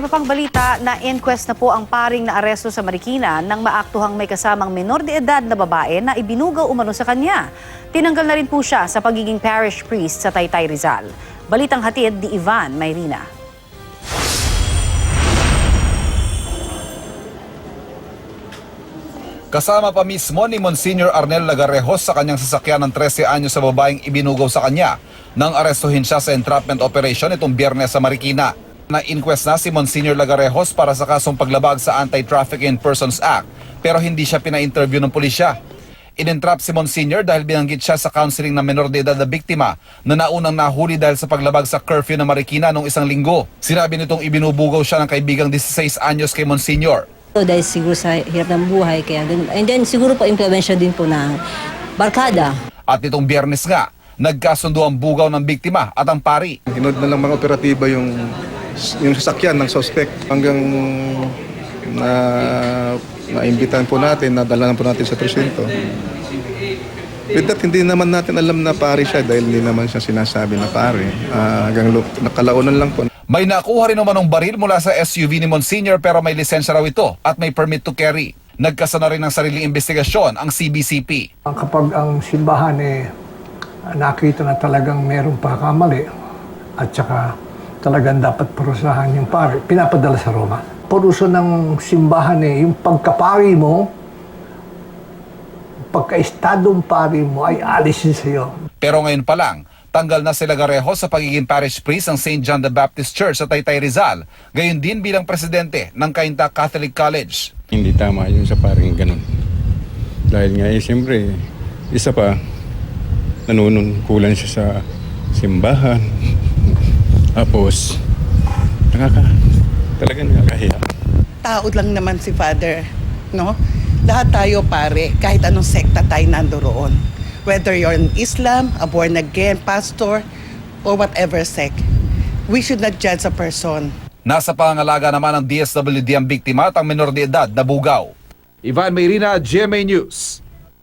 Iba pang balita, na inquest na po ang paring na aresto sa Marikina nang maaktuhang may kasamang menor de edad na babae na ibinugaw umano sa kanya. Tinanggal na rin po siya sa pagiging parish priest sa Taytay, Rizal. Balitang hatid ni Ivan Mayrina. Kasama pa mismo ni Monsignor Arnel Lagarrejos sa kanyang sasakyan ng 13 anyos sa babaeng ibinugaw sa kanya nang arestuhin siya sa entrapment operation itong Biyernes sa Marikina. Na-inquest na si Monsignor Lagarrejos para sa kasong paglabag sa Anti-Trafficking in Persons Act pero hindi siya pina-interview ng pulisya. Inentrap si Monsignor dahil binanggit siya sa counseling ng menor de edad na biktima na naunang nahuli dahil sa paglabag sa curfew ng Marikina noong isang linggo. Sinabi nitong ibinubugaw siya ng kaibigang 16 anyos kay Monsignor. So, dahil siguro sa hirap ng buhay, kaya ganun. And then siguro po implementation din po ng barkada. At itong Biyernes nga, nagkasundo ang bugaw ng biktima at ang pari. Inood na lang mga operatiba yung sasakyan ng suspect hanggang naimbitahan po natin, nadala po natin sa presinto. With that, hindi naman natin alam na pari siya dahil hindi naman siya sinasabi na pari. Hanggang nakalaunan lang po. May nakuha rin naman ng baril mula sa SUV ni Monsignor pero may lisensya raw ito at may permit to carry. Nagkasa na rin ng sariling investigasyon ang CBCP. Kapag ang simbahan nakita na talagang merong pagkakamali at saka talagang dapat parusahan yung pari, pinapadala sa Roma. Paruso ng simbahan yung pagkapari mo, pagka-estadong pari mo ay alisin sa iyo. Pero ngayon pa lang, tanggal na si Lagarrejos sa pagiging parish priest ng St. John the Baptist Church sa Taytay, Rizal, gayon din bilang presidente ng Cainta Catholic College. Hindi tama yung sa paring ganun. Dahil nga siyempre, isa pa, nanunungkulan siya sa simbahan. Tapos, talagang nakakahiya. Tao lang naman si Father, no? Lahat tayo pare, kahit anong sekta tayo nandoroon. Whether you're in Islam, a born again, pastor, or whatever sect, we should not judge a person. Nasa pangangalaga naman ng DSWD ang biktima at ang menor de edad na bugaw. Ivan Mayrina, GMA News.